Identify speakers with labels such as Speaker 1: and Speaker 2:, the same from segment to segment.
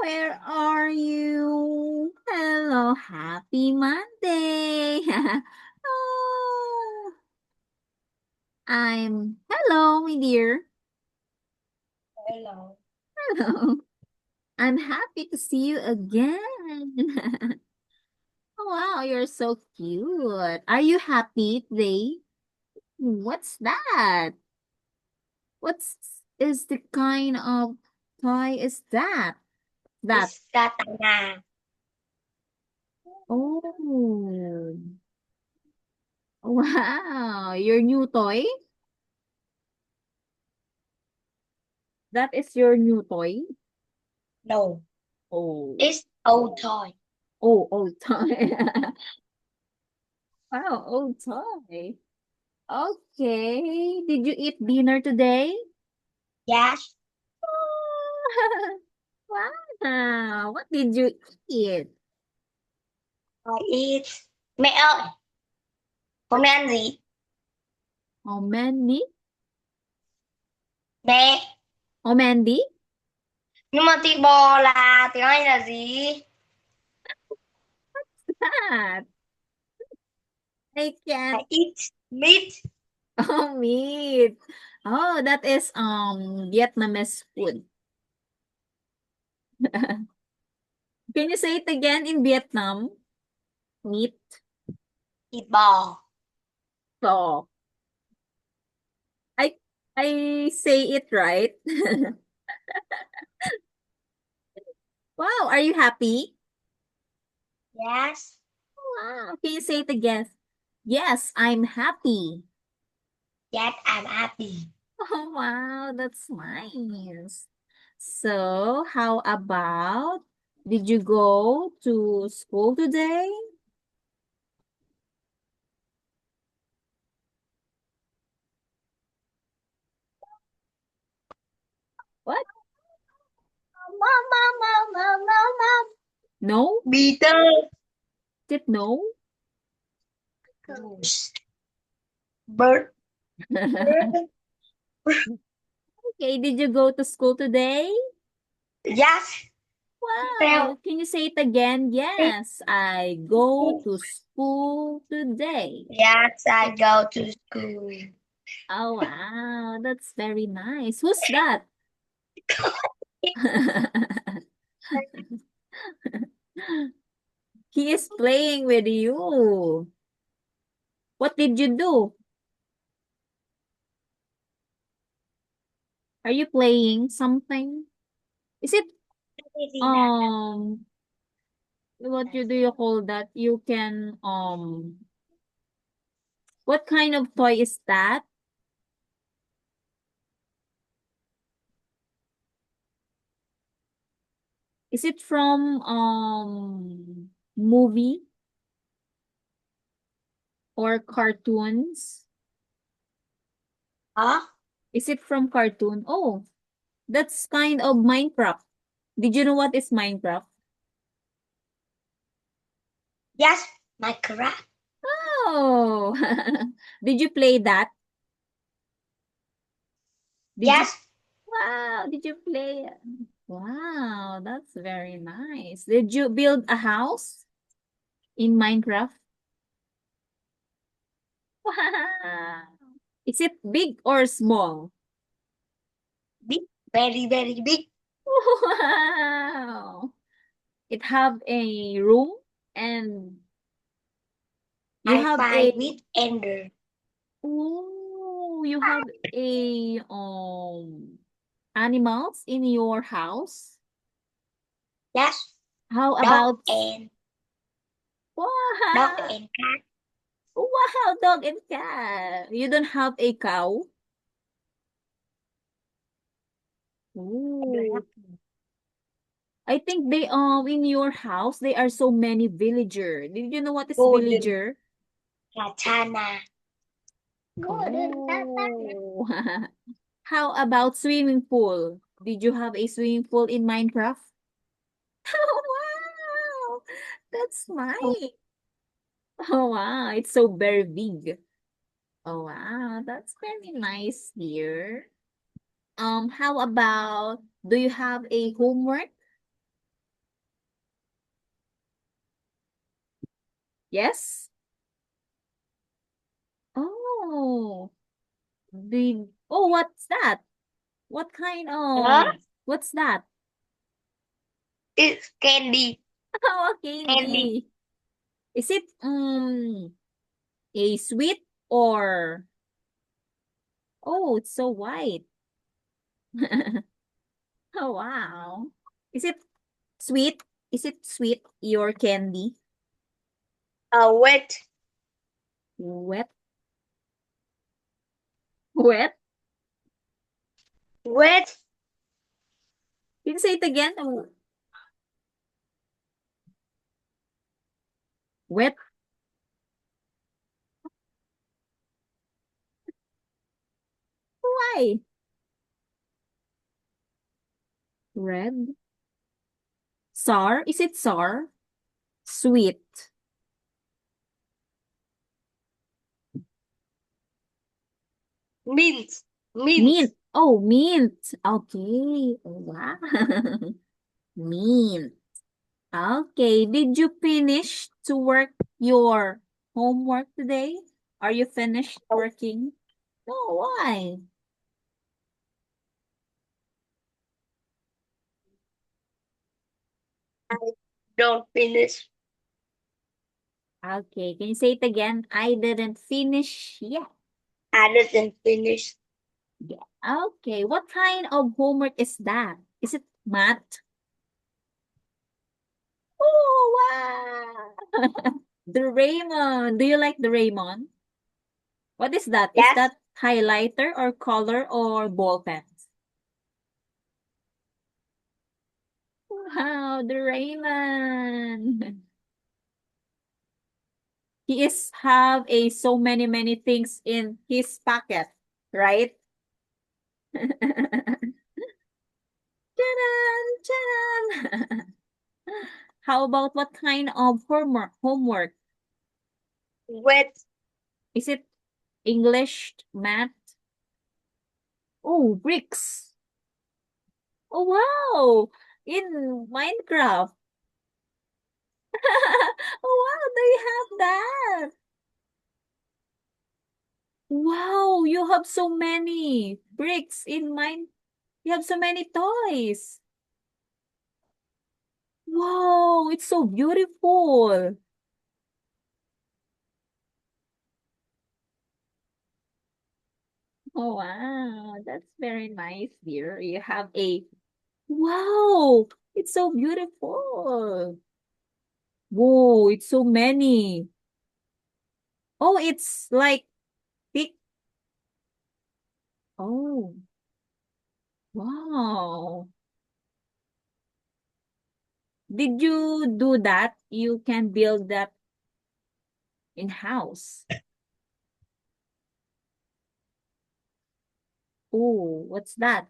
Speaker 1: where are you? Hello, happy Monday. Oh, hello, my dear.
Speaker 2: Hello.
Speaker 1: Hello. I'm happy to see you again. Wow, you're so cute. Are you happy today? What's that? What's is the kind of toy is that? That.
Speaker 2: It's Katana.
Speaker 1: Oh, wow, your new toy? That is your new toy?
Speaker 2: No,
Speaker 1: Oh,
Speaker 2: it's old toy.
Speaker 1: old toy. Wow, old toy. Okay. Did you eat dinner today?
Speaker 2: Yes,
Speaker 1: Wow. What did you eat?
Speaker 2: I eat. Mẹ ơi, hôm nay ăn gì?
Speaker 1: Oh, Mandy?
Speaker 2: Mẹ,
Speaker 1: Oh, Mandy?
Speaker 2: nhưng mà thịt bò là tiếng Anh là gì?
Speaker 1: That. I
Speaker 2: I
Speaker 1: can't.
Speaker 2: eat meat.
Speaker 1: Oh, meat. Oh, that is Vietnamese food. Can you say it again in Vietnam? Meat.
Speaker 2: Thịt bò.
Speaker 1: So, I I say it right. Wow, are you happy?
Speaker 2: Yes,
Speaker 1: Wow, can you say it again? Yes, I'm happy.
Speaker 2: yes, I'm happy.
Speaker 1: Oh, wow, that's nice. So, how about did you go to school today? What?
Speaker 2: Mom, mom, mom, mom, mom, mom.
Speaker 1: No?
Speaker 2: Peter.
Speaker 1: Tip no?
Speaker 2: Goose. Bird. Bird.
Speaker 1: Okay, did you go to school today?
Speaker 2: Yes.
Speaker 1: Wow,
Speaker 2: Theo.
Speaker 1: can you say it again? Yes, I go to school today.
Speaker 2: Yes, I go to school.
Speaker 1: Oh, wow, that's very nice. Who's that? He is playing with you. What did you do? Are you playing something? Is it what do you call that? You can what kind of toy is that? Is it from movie or cartoons?
Speaker 2: Huh?
Speaker 1: Is it from cartoon? Oh, that's kind of Minecraft. Did you know what is Minecraft?
Speaker 2: Yes, Minecraft.
Speaker 1: Oh, did you play that? Did you?
Speaker 2: Yes,
Speaker 1: Wow, did you play? Wow, that's very nice. Did you build a house in Minecraft? Wow. Is it big or small?
Speaker 2: big, very, very big.
Speaker 1: Wow. It have a room and you
Speaker 2: I
Speaker 1: have
Speaker 2: find
Speaker 1: a
Speaker 2: with ender.
Speaker 1: you have a animals in your house.
Speaker 2: Yes,
Speaker 1: How
Speaker 2: dog
Speaker 1: about
Speaker 2: and dog
Speaker 1: wow,
Speaker 2: and cat.
Speaker 1: wow, dog and cat. You don't have a cow?
Speaker 2: I don't
Speaker 1: Ooh.
Speaker 2: have
Speaker 1: I think they in your house there are so many villager. Did you know what is
Speaker 2: golden
Speaker 1: villager?
Speaker 2: katana. Golden katana.
Speaker 1: Oh. How about swimming pool? Did you have a swimming pool in Minecraft? Oh, wow. That's nice. Oh, wow. It's so very big. Oh, wow. That's very nice here. How about, do you have a homework? Yes? Oh, what's that? What kind
Speaker 2: Huh?
Speaker 1: of, what's that?
Speaker 2: It's candy.
Speaker 1: Oh,
Speaker 2: Candy.
Speaker 1: candy. Is it a sweet or oh, it's so white. Oh, wow. Is it sweet? Is it sweet, your candy?
Speaker 2: Wet.
Speaker 1: Wet? Wet?
Speaker 2: Wet.
Speaker 1: Can you say it again? Oh, wet? Why? Red? Sour? Is it sour? Sweet?
Speaker 2: Mint. Mint.
Speaker 1: Mint? Oh, mint. Okay. Wow. Mint. Okay. Did you finish to work your homework today? Are you finished working? Oh, why?
Speaker 2: I don't finish.
Speaker 1: Okay. Can you say it again? I didn't finish yet.
Speaker 2: I didn't finish.
Speaker 1: Yeah. Okay. What kind of homework is that? Is it math? Oh, wow. Doraemon. Do you like Doraemon? What is that? Is
Speaker 2: Yes.
Speaker 1: that highlighter or color or ball pens? Wow, Doraemon. He is have a so many things in his pocket, right? Tadam, tadam. How about what kind of homework?
Speaker 2: Wet.
Speaker 1: Is it English, math? Oh, bricks. Oh, wow. In Minecraft. Oh, wow, do you have that? Wow, you have so many bricks in mine. You have so many toys. Wow, it's so beautiful. Oh, wow, that's very nice, dear. You have a wow, it's so beautiful. Whoa, it's so many. Oh, it's like big. Oh, wow. Did you do that? You can build that in house. Oh, what's that?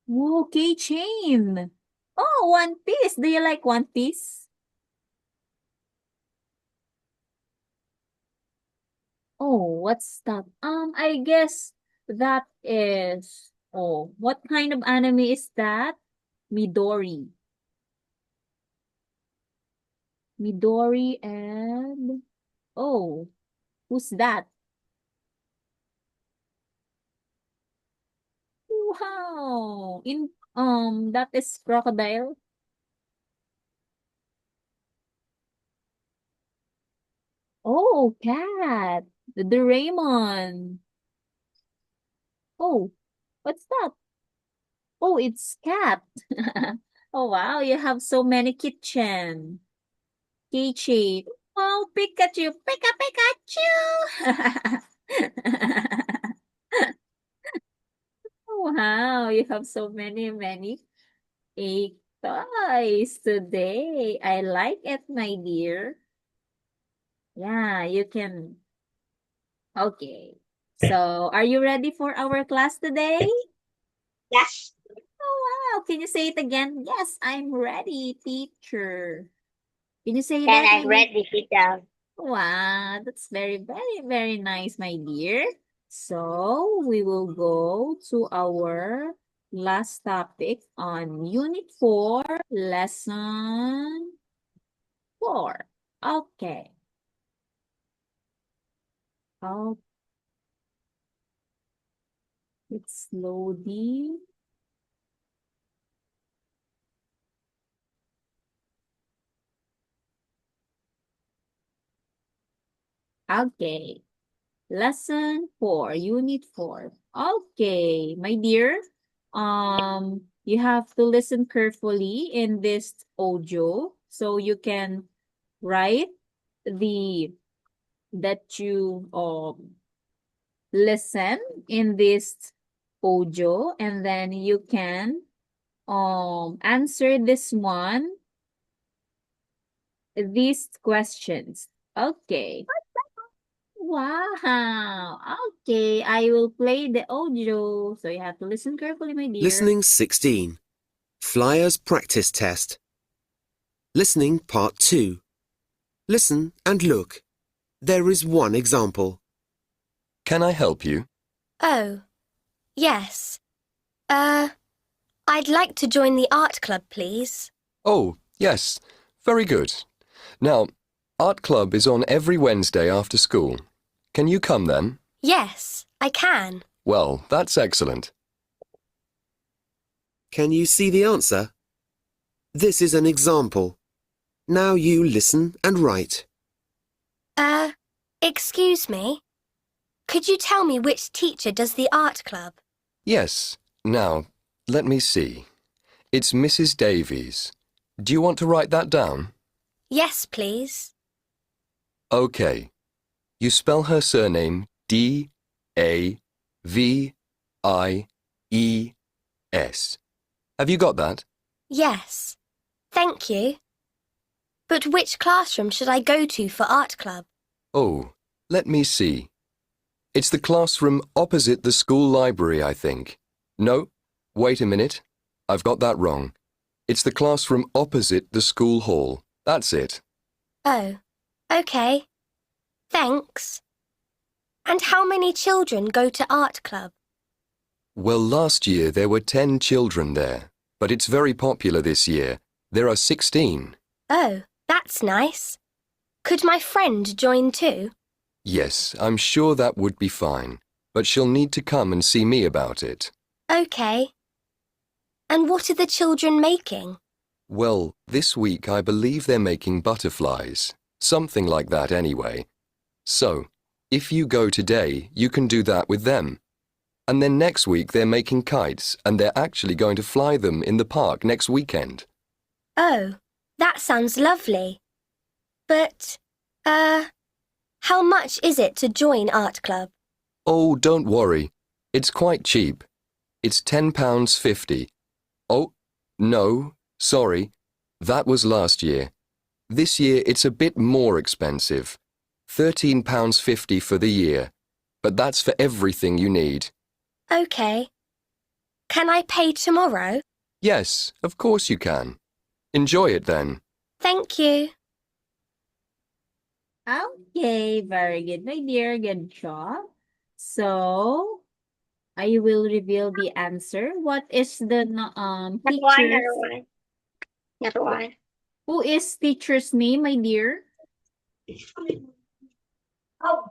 Speaker 1: Whoa, keychain. Oh, One Piece. Do you like One Piece? Oh, what's that? I guess that is, oh, what kind of anime is that? Midori. Midori and, oh, who's that? Wow. That is crocodile. Oh, cat. The Doraemon. Oh, what's that? Oh, it's cat. Oh, wow. You have so many kitchen. Keychain. Oh, Pikachu. Pika Pikachu. Wow, you have so many toys today. I like it, my dear. Yeah, you can. Okay. So, are you ready for our class today?
Speaker 2: Yes.
Speaker 1: Oh, wow. Can you say it again? Yes, I'm ready, teacher. Can you say
Speaker 2: Then
Speaker 1: that,
Speaker 2: I
Speaker 1: my dear?
Speaker 2: read it down.
Speaker 1: Wow, that's very nice, my dear. So, we will go to our last topic on Unit 4, Lesson 4. Okay. Oh, it's loading. Okay. Lesson 4, Unit 4. Okay, my dear. You have to listen carefully in this audio so you can write the that you listen in this audio, and then you can answer these questions. Okay. Wow. Okay, I will play the audio. So you have to listen carefully, my dear.
Speaker 3: Listening 16. Flyers practice test. Listening part 2. Listen and look. There is one example.
Speaker 4: Can I help you?
Speaker 5: Oh, yes. I'd like to join the art club, please.
Speaker 4: Oh, yes. Very good. Now, art club is on every Wednesday after school. Can you come then?
Speaker 5: Yes, I can.
Speaker 4: Well, that's excellent.
Speaker 3: Can you see the answer? This is an example. Now you listen and write.
Speaker 5: Excuse me? Could you tell me which teacher does the art club?
Speaker 4: Yes. Now, let me see. It's Mrs. Davies. Do you want to write that down?
Speaker 5: Yes, please.
Speaker 4: Okay. You spell her surname D-A-V-I-E-S. Have you got that?
Speaker 5: Yes. Thank you. But which classroom should I go to for art club?
Speaker 4: Oh, let me see. It's the classroom opposite the school library, I think. No, wait a minute. I've got that wrong. It's the classroom opposite the school hall. That's it.
Speaker 5: Oh, okay. Thanks. And how many children go to art club?
Speaker 4: Well, last year there were 10 children there, but it's very popular this year. There are 16.
Speaker 5: Oh, that's nice. Could my friend join too?
Speaker 4: Yes, I'm sure that would be fine, but she'll need to come and see me about it.
Speaker 5: Okay. And what are the children making?
Speaker 4: Well, this week I believe they're making butterflies. Something like that anyway. So, if you go today, you can do that with them. And then next week they're making kites and they're actually going to fly them in the park next weekend.
Speaker 5: Oh, that sounds lovely. But, how much is it to join art club?
Speaker 4: Oh, don't worry. It's quite cheap. It's £10.50. Oh, no, sorry. That was last year. This year it's a bit more expensive. £13.50 for the year. But that's for everything you need.
Speaker 5: Okay. Can I pay tomorrow?
Speaker 4: Yes, of course you can. Enjoy it then.
Speaker 5: Thank you.
Speaker 1: Okay, very good, my dear. Good job. So, I will reveal the answer. What is the teacher's...
Speaker 2: Nhặt hoài.
Speaker 1: Who is teacher's name, my dear?
Speaker 2: Không.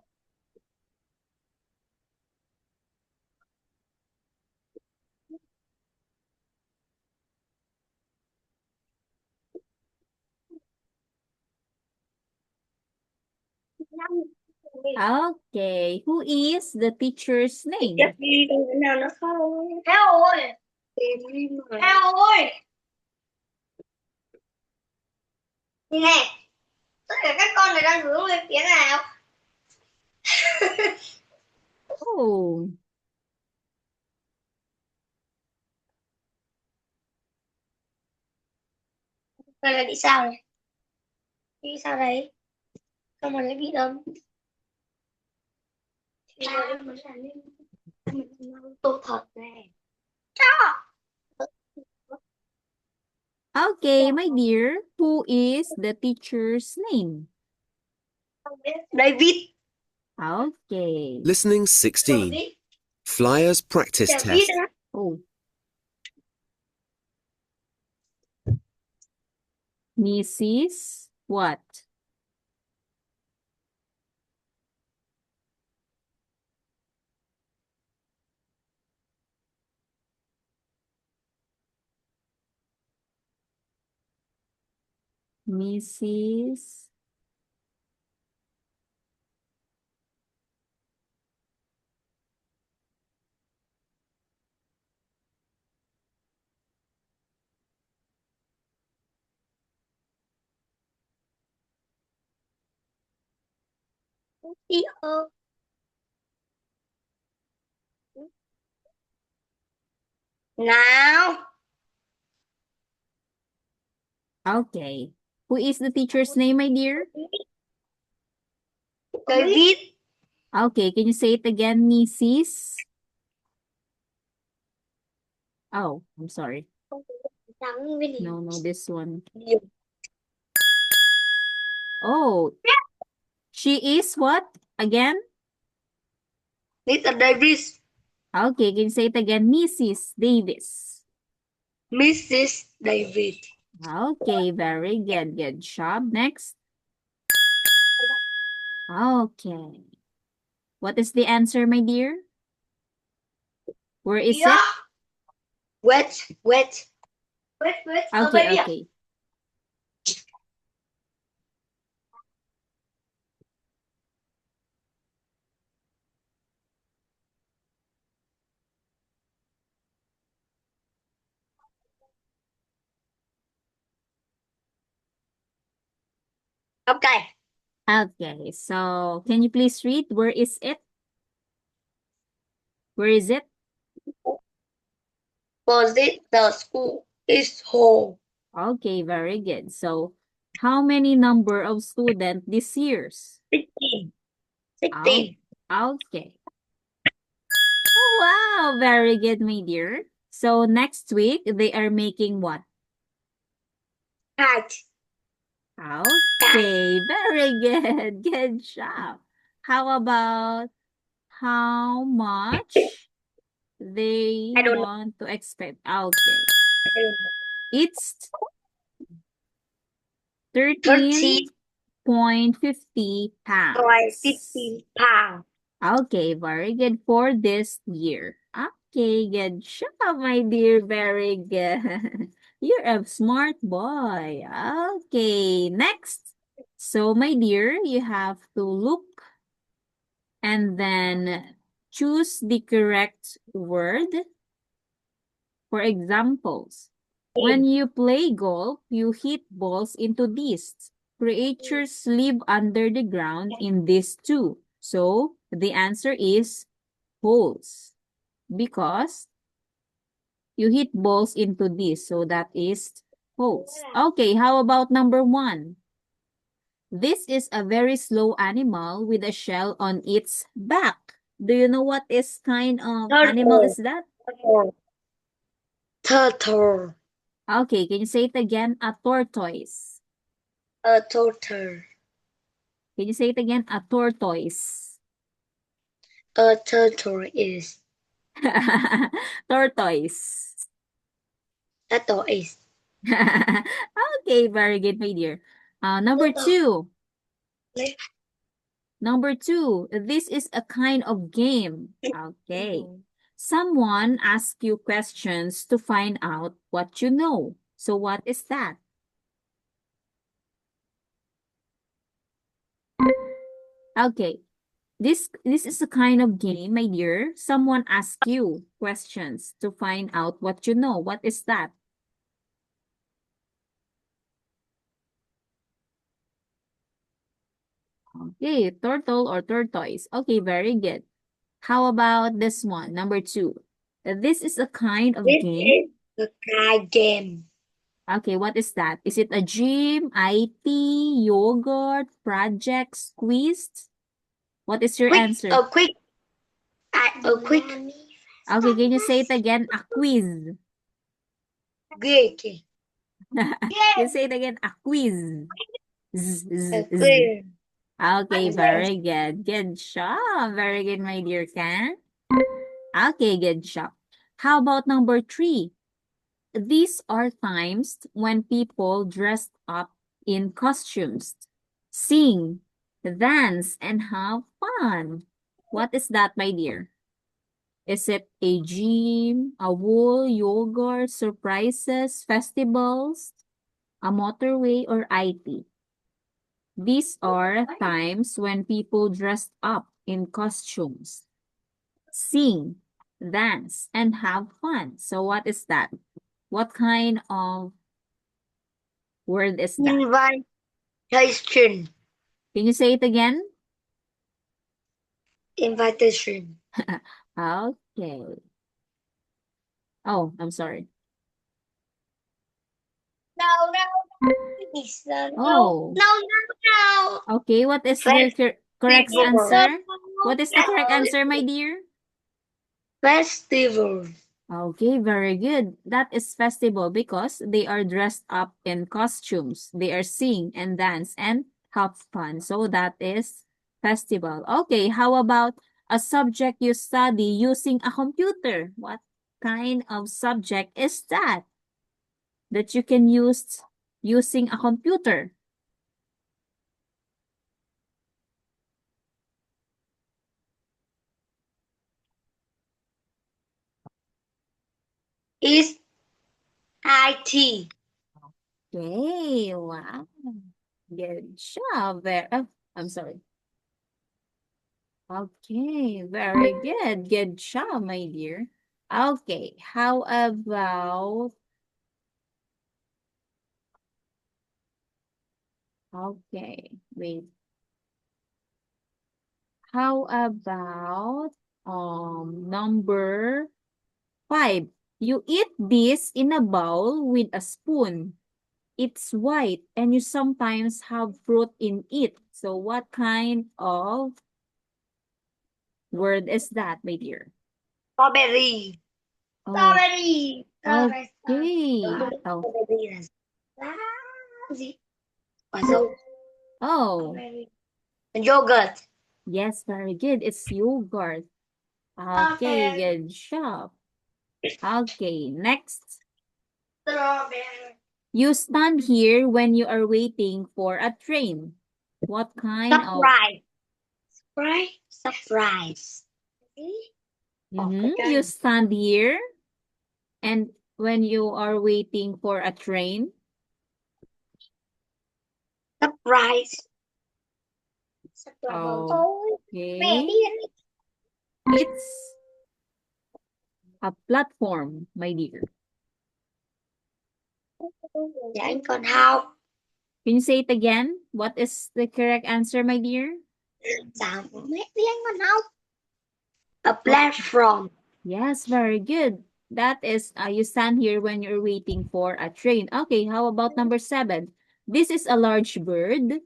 Speaker 1: Okay, who is the teacher's name?
Speaker 2: Chắc đi đâu cái nào nó không. Theo ơi. Theo ơi. Nhìn nè. Tất cả các con này đang hướng về phía nào?
Speaker 1: Oh,
Speaker 2: Đây là bị sao này? Bị sao đấy? Xong rồi lại bị đâm. Thì rồi mình sẽ lên tô thật này.
Speaker 1: okay, my dear. Who is the teacher's name?
Speaker 2: David.
Speaker 1: Okay.
Speaker 3: Listening 16. Flyers practice
Speaker 2: David
Speaker 3: test.
Speaker 1: Oh, Mrs. What? Mrs.
Speaker 2: Iyo. Now,
Speaker 1: Okay. Who is the teacher's name, my dear?
Speaker 2: David.
Speaker 1: Okay, can you say it again, Mrs.? Oh, I'm sorry. No, this one. Oh, she is what? Again?
Speaker 2: Mr. Davis.
Speaker 1: Okay, can you say it again, Mrs. Davis?
Speaker 2: Mrs. David.
Speaker 1: Okay, very good. Good job. Next. Okay. What is the answer, my dear? Where is
Speaker 2: Yeah.
Speaker 1: it?
Speaker 2: Wait. Over
Speaker 1: Okay,
Speaker 2: here.
Speaker 1: okay.
Speaker 2: Okay.
Speaker 1: Okay, so can you please read? Where is it? Where is it?
Speaker 2: Was it the school is home?
Speaker 1: Okay, very good. So, how many number of students this year's?
Speaker 2: 16.
Speaker 1: Oh,
Speaker 2: 16.
Speaker 1: okay. Oh, wow, very good, my dear. So, next week, they are making what?
Speaker 2: Hat.
Speaker 1: Okay, very good. Good job. How about how much they
Speaker 2: I don't know.
Speaker 1: want to expect? Okay.
Speaker 2: I don't know.
Speaker 1: It's
Speaker 2: 30
Speaker 1: 13.50
Speaker 2: by
Speaker 1: pounds.
Speaker 2: 15 pounds.
Speaker 1: Okay, very good for this year. Okay, good job, my dear. Very good. You're a smart boy. Okay, next. So, my dear, you have to look and then choose the correct word. For examples, when you play golf, you hit balls into discs. Creatures live under the ground in this too. So, the answer is holes because you hit balls into this. So, that is holes. Okay, how about number 1? This is a very slow animal with a shell on its back. Do you know what is kind of animal is that?
Speaker 2: Turtle.
Speaker 1: Okay, can you say it again? A tortoise.
Speaker 2: A turtle.
Speaker 1: Can you say it again? A tortoise.
Speaker 2: A turtle is.
Speaker 1: Tortoise.
Speaker 2: Turtle is.
Speaker 1: Okay, very good, my dear. Number 2. Number 2, this is a kind of game. Okay. Someone asks you questions to find out what you know. So what is that? Okay. This is a kind of game, my dear. Someone asks you questions to find out what you know. What is that? Okay, turtle or tortoise. Okay, very good. How about this one, number 2? This is a kind of
Speaker 2: This
Speaker 1: game.
Speaker 2: is the card game.
Speaker 1: Okay, what is that? Is it a gym, IT, yogurt, project, quiz? What is your
Speaker 2: Quick.
Speaker 1: answer?
Speaker 2: A quick. A quick.
Speaker 1: Okay, can you say it again? A quiz.
Speaker 2: Quick.
Speaker 1: You say it again, a quiz. Z,
Speaker 2: A
Speaker 1: z, z.
Speaker 2: quick.
Speaker 1: Okay, very good. Good job. Very good, my dear Ken. Okay, good job. How about number 3? these are times when people dress up in costumes, sing, dance, and have fun. What is that, my dear? Is it a gym, a wool, yogurt, surprises, festivals, a motorway, or IT? These are times when people dress up in costumes, sing, dance, and have fun. So what is that? What kind of word is that?
Speaker 2: Invitation.
Speaker 1: Can you say it again?
Speaker 2: Invitation.
Speaker 1: Okay. Oh, I'm sorry.
Speaker 2: No, please, no,
Speaker 1: Oh.
Speaker 2: no.
Speaker 1: Okay, what is the correct
Speaker 2: Festival.
Speaker 1: answer? What is the correct answer, my dear?
Speaker 2: Festival.
Speaker 1: Okay, very good. That is festival because they are dressed up in costumes. They are sing and dance and have fun. So that is festival. Okay, how about a subject you study using a computer? What kind of subject is that you can use using a computer?
Speaker 2: Is IT.
Speaker 1: Okay, wow. Good job there. Oh, I'm sorry. Okay, very good. Good job, my dear. Okay, how about, okay, wait. How about, number 5? You eat this in a bowl with a spoon. It's white and you sometimes have fruit in it. So what kind of word is that, my dear?
Speaker 2: Strawberry.
Speaker 1: Oh,
Speaker 2: Strawberry.
Speaker 1: okay. Oh,
Speaker 2: Strawberry. Gì? Quả dâu.
Speaker 1: oh,
Speaker 2: Yogurt.
Speaker 1: yes, very good. It's yogurt. Okay, good job. Okay, next.
Speaker 2: Strawberry.
Speaker 1: You stand here when you are waiting for a train. What kind of...
Speaker 2: Surprise. Surprise.
Speaker 1: You stand here and when you are waiting for a train.
Speaker 2: Surprise.
Speaker 1: Okay. It's a platform, my dear.
Speaker 2: Dạ anh còn học.
Speaker 1: Can you say it again? What is the correct answer, my dear?
Speaker 2: Dạ mẹ đi anh còn học. A platform.
Speaker 1: Yes, very good. That is, you stand here when you're waiting for a train. Okay, how about number 7? This is a large bird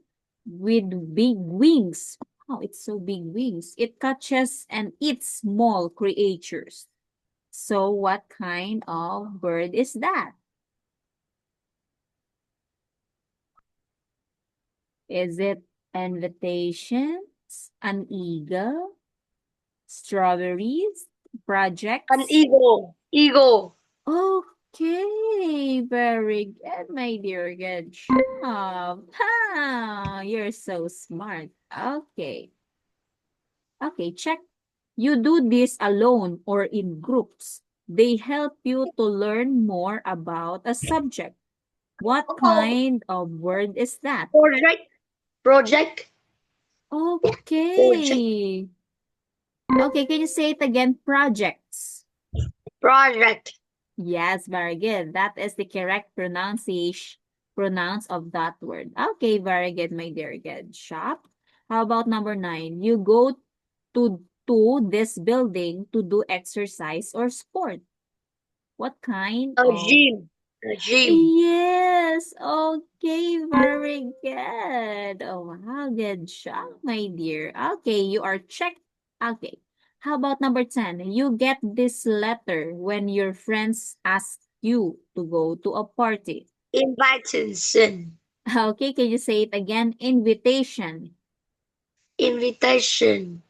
Speaker 1: with big wings. Oh, it's so big wings. It catches and eats small creatures. So what kind of bird is that? Is it invitations, an eagle, strawberries, projects?
Speaker 2: An eagle. Eagle.
Speaker 1: Okay, very good, my dear. Good job. Ha, you're so smart. Okay. Okay, check. You do this alone or in groups. They help you to learn more about a subject. What kind of word is that?
Speaker 2: Project. Project.
Speaker 1: Okay. Okay, can you say it again? Projects.
Speaker 2: Project.
Speaker 1: Yes, very good. That is the correct pronounce of that word. Okay, very good, my dear. Good job. How about number 9? You go to this building to do exercise or sport. What kind
Speaker 2: A
Speaker 1: of...
Speaker 2: gym. A gym.
Speaker 1: Yes, okay, very good. Oh, wow, good job, my dear. Okay, you are checked. Okay, how about number 10? You get this letter when your friends ask you to go to a party.
Speaker 2: Invitation.
Speaker 1: Okay, can you say it again? Invitation.
Speaker 2: Invitation.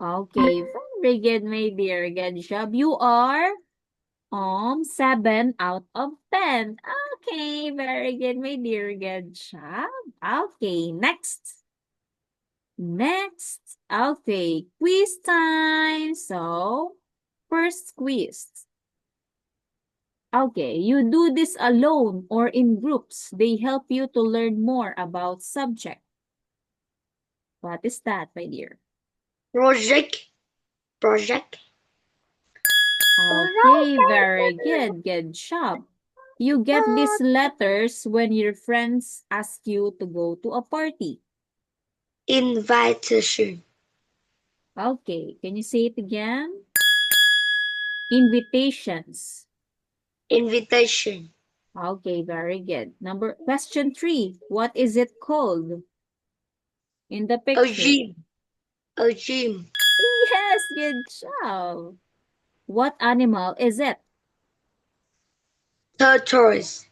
Speaker 1: Okay, very good, my dear. Good job. You are 7 out of 10. Okay, very good, my dear. Good job. Okay, next. Next. Okay, quiz time. So, first quiz. Okay, you do this alone or in groups. They help you to learn more about subject. What is that, my dear?
Speaker 2: Project.
Speaker 1: Okay, very good. Good job. You get these letters when your friends ask you to go to a party.
Speaker 2: Invitation.
Speaker 1: Okay, can you say it again? Invitations.
Speaker 2: Invitation.
Speaker 1: Okay, very good. Question 3. What is it called in the
Speaker 2: A
Speaker 1: picture?
Speaker 2: gym. A gym.
Speaker 1: Yes, good job. What animal is it?
Speaker 2: Tortoise.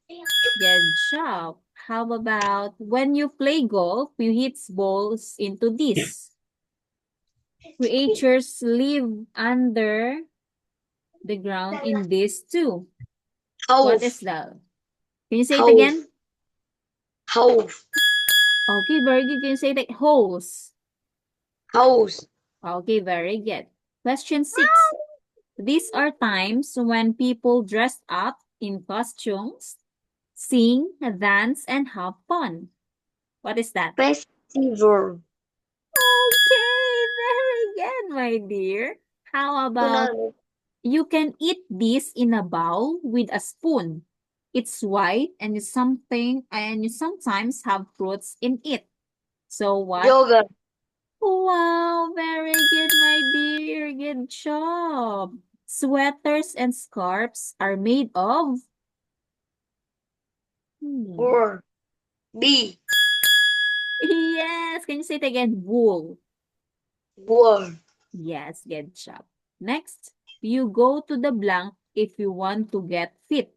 Speaker 1: Good job. How about when you play golf, you hit balls into this? Creatures live under the ground in this too. What is
Speaker 2: House.
Speaker 1: that? Can you say it
Speaker 2: House.
Speaker 1: again?
Speaker 2: House.
Speaker 1: Okay, very good. Can you say that? Holes.
Speaker 2: House.
Speaker 1: Okay, very good. Question 6. These are times when people dress up in costumes, sing, dance, and have fun. What is that?
Speaker 2: Festival.
Speaker 1: Okay, very good, my dear. How about
Speaker 2: Kunal.
Speaker 1: you can eat this in a bowl with a spoon. It's white and you sometimes have fruits in it. So what?
Speaker 2: Yogurt.
Speaker 1: Wow, very good, my dear. Good job. Sweaters and scarves are made of hmm.
Speaker 2: Wool. Bee.
Speaker 1: Yes, can you say it again? Wool.
Speaker 2: Wool.
Speaker 1: Yes, good job. Next, you go to the blank if you want to get fit.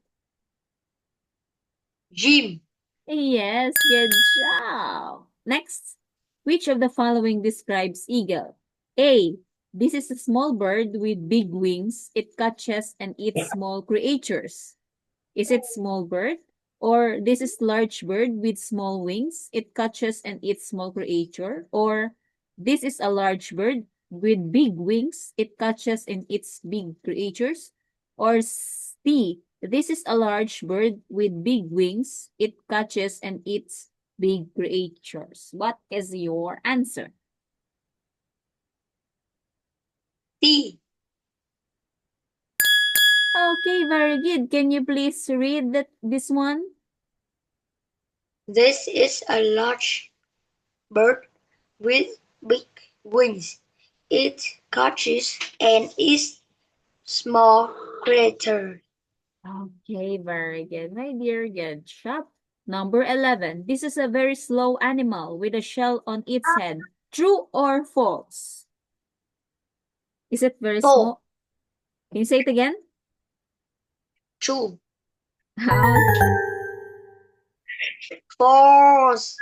Speaker 2: Gym.
Speaker 1: Yes, good job. Next, which of the following describes eagle? A. This is a small bird with big wings. It catches and eats small creatures. Is it small bird? Or this is large bird with small wings. It catches and eats small creature. Or this is a large bird with big wings. It catches and eats big creatures. Or C. This is a large bird with big wings. It catches and eats big creatures. What is your answer?
Speaker 2: T.
Speaker 1: Okay, very good. Can you please read this one?
Speaker 2: This is a large bird with big wings. It catches and eats small creatures.
Speaker 1: Okay, very good, my dear. Good job. Number 11. This is a very slow animal with a shell on its head. True or false? Is it very
Speaker 2: Four.
Speaker 1: small? Can you say it again?
Speaker 2: Two.
Speaker 1: How?
Speaker 2: False.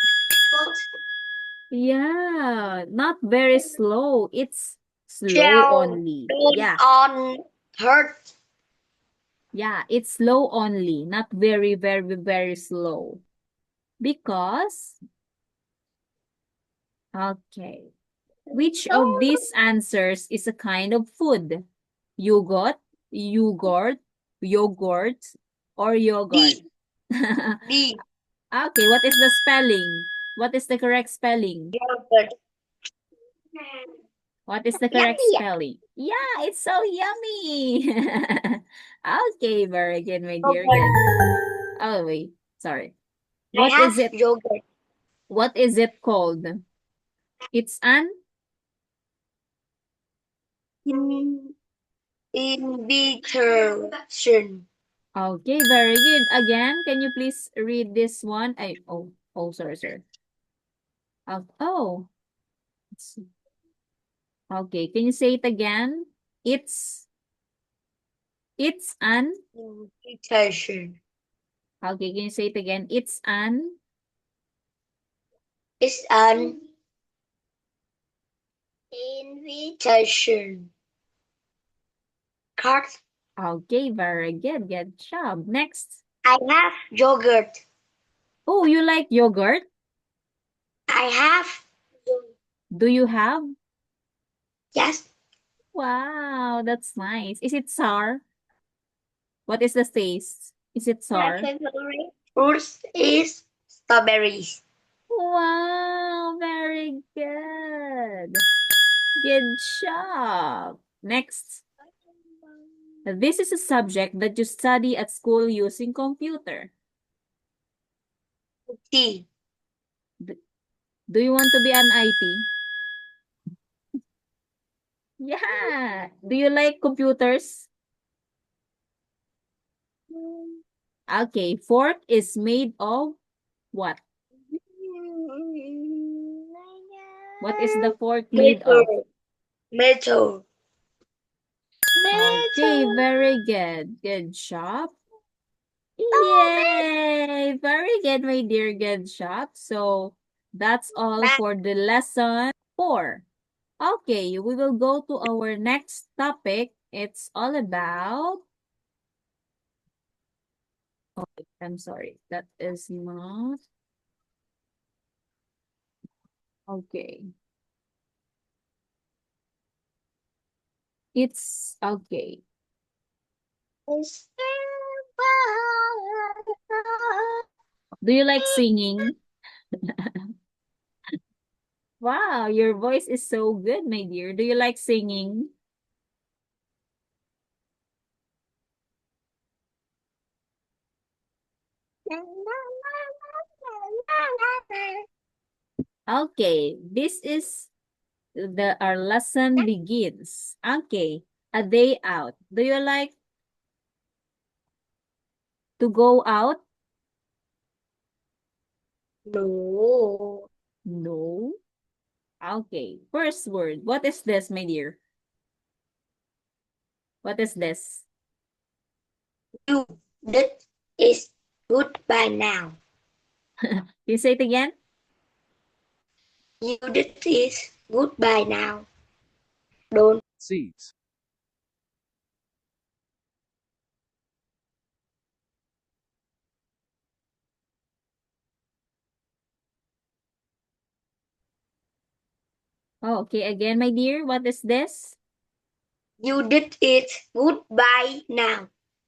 Speaker 1: Yeah, not very slow. It's slow
Speaker 2: Shell
Speaker 1: only.
Speaker 2: don't on hurt.
Speaker 1: Yeah, it's slow only, not very, very, very slow. Because, okay. Which of these answers is a kind of food? Yogurt, yogurt, yogurt, or yogurt?
Speaker 2: D. D.
Speaker 1: Okay, what is the spelling? What is the correct spelling?
Speaker 2: Yogurt.
Speaker 1: What is the correct
Speaker 2: Yummy.
Speaker 1: spelling? Yeah, it's so yummy. Okay, very good, my dear.
Speaker 2: Yogurt.
Speaker 1: Good. Oh, wait, sorry.
Speaker 2: I
Speaker 1: What
Speaker 2: have
Speaker 1: is it?
Speaker 2: yogurt.
Speaker 1: What is it called? It's an
Speaker 2: In invitation.
Speaker 1: okay, very good. Again, can you please read this one? Sorry, sir. Oh, it's- okay. Can you say it again? It's an.
Speaker 2: Invitation.
Speaker 1: Okay, can you say it again? It's an.
Speaker 2: It's an invitation card
Speaker 1: Okay, very good. Good job. Next.
Speaker 2: I have yogurt.
Speaker 1: Oh, you like yogurt?
Speaker 2: I have.
Speaker 1: Do you have?
Speaker 2: Yes.
Speaker 1: Wow, that's nice. Is it sour? What is the taste? Is it
Speaker 2: My
Speaker 1: sour?
Speaker 2: favorite fruit is strawberries.
Speaker 1: Wow, very good. Good job. Next. This is a subject that you study at school using computer.
Speaker 2: Tea.
Speaker 1: Do you want to be an IT? Yeah. Do you like computers? Okay. Fork is made of what? What is the fork made of?
Speaker 2: Metal. Metal.
Speaker 1: Okay,
Speaker 2: Metal.
Speaker 1: very good. Good job.
Speaker 2: Oh,
Speaker 1: Yay! Very good, my dear. Good job. So that's all
Speaker 2: metal.
Speaker 1: for the lesson 4. Okay, we will go to our next topic. It's all about... Oh, I'm sorry. That is not... Okay. It's okay. Do you like singing? Wow, your voice is so good, my dear. Do you like singing? Okay, this is our lesson begins. Okay, a day out. Do you like to go out?
Speaker 2: No.
Speaker 1: No. Okay, first word. What is this, my dear? What is this?
Speaker 2: You. That is goodbye now.
Speaker 1: Can you say it again?
Speaker 2: You. That is goodbye now. Don't.
Speaker 6: Seeds.
Speaker 1: Oh, okay, again, my dear. What is this?
Speaker 2: You did it. Goodbye now.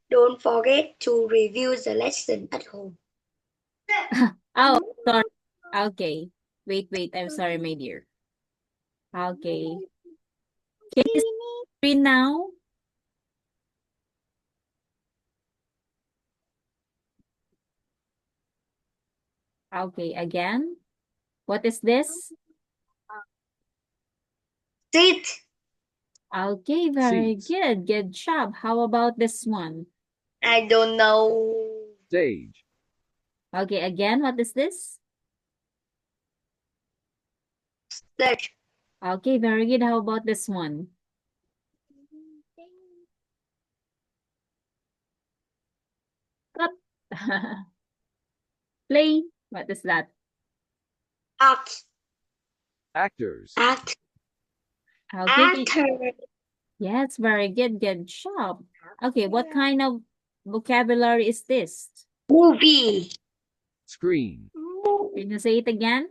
Speaker 2: Don't forget to review the lesson at home.
Speaker 1: Oh, sorry. Okay. Wait. I'm sorry, my dear. Okay. Can you read now? Okay, again. What is this?
Speaker 2: Sit.
Speaker 1: Okay, very
Speaker 6: Seeds.
Speaker 1: good. Good job. How about this one?
Speaker 2: I don't know.
Speaker 6: Stage.
Speaker 1: Okay, again, what is this?
Speaker 2: Search.
Speaker 1: Okay, very good. How about this one? Cut. Play. What is that?
Speaker 2: Act.
Speaker 6: Actors.
Speaker 2: Act.
Speaker 1: Okay.
Speaker 2: Actor.
Speaker 1: Yes, very good. Good job. Okay, what kind of vocabulary is this?
Speaker 2: Movie.
Speaker 6: Screen.
Speaker 1: Can you say it again?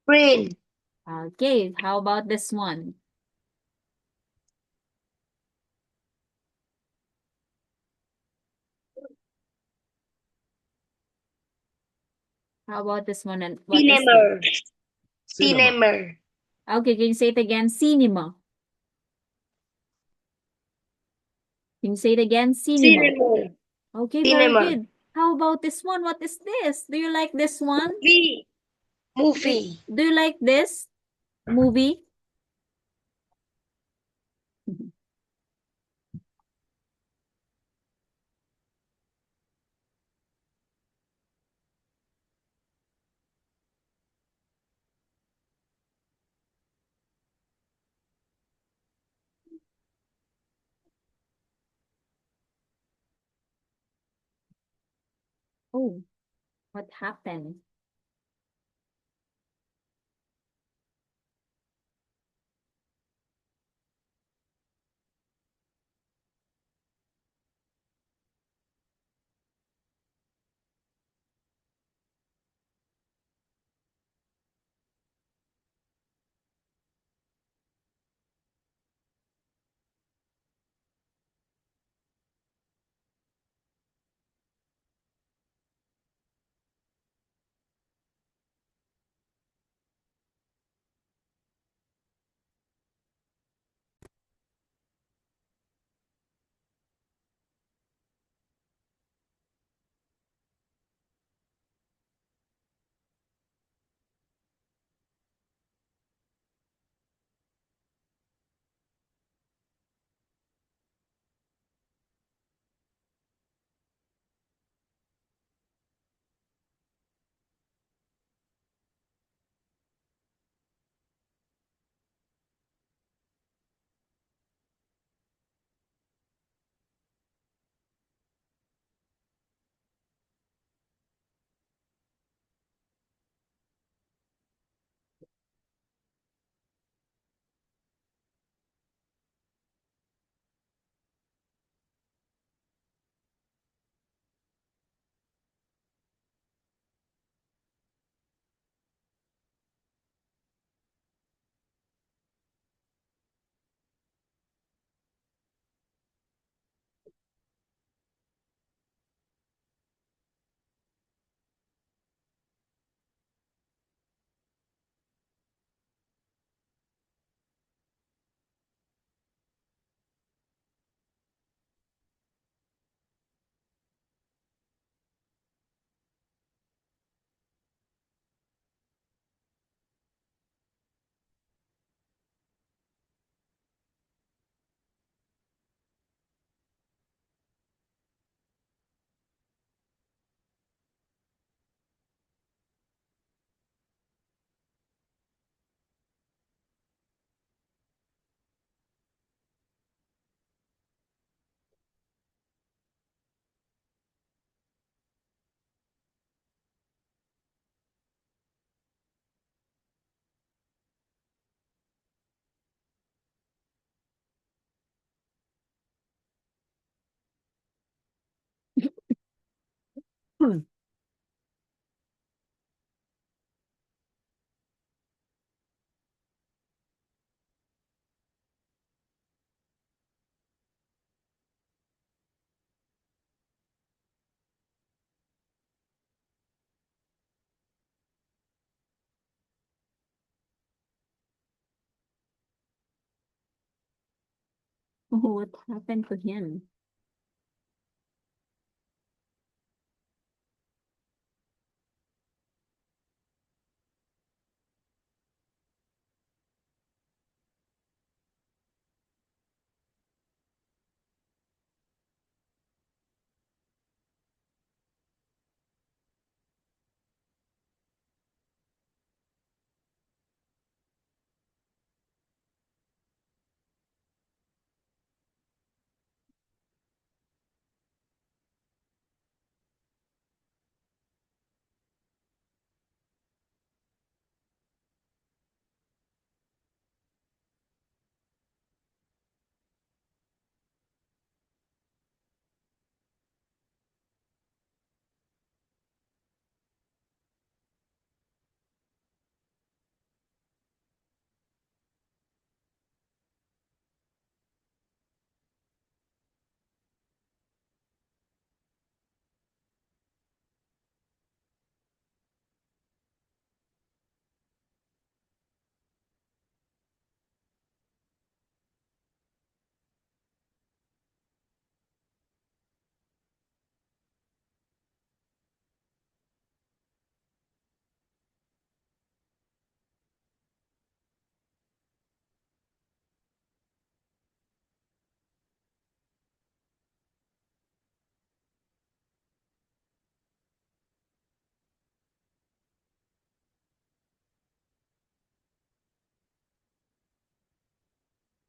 Speaker 2: Brain.
Speaker 1: Okay, how about this one? How about this one? And what is this?
Speaker 2: Cinema.
Speaker 6: Cinema.
Speaker 2: Cinema.
Speaker 1: Okay, can you say it again? Cinema. Can you say it again? Cinema.
Speaker 2: Cinema.
Speaker 1: Okay, very
Speaker 2: Cinema.
Speaker 1: good. How about this one? What is this? Do you like this one?
Speaker 2: Movie. Movie.
Speaker 1: Do you like this movie? Oh, what happened? What happened to him?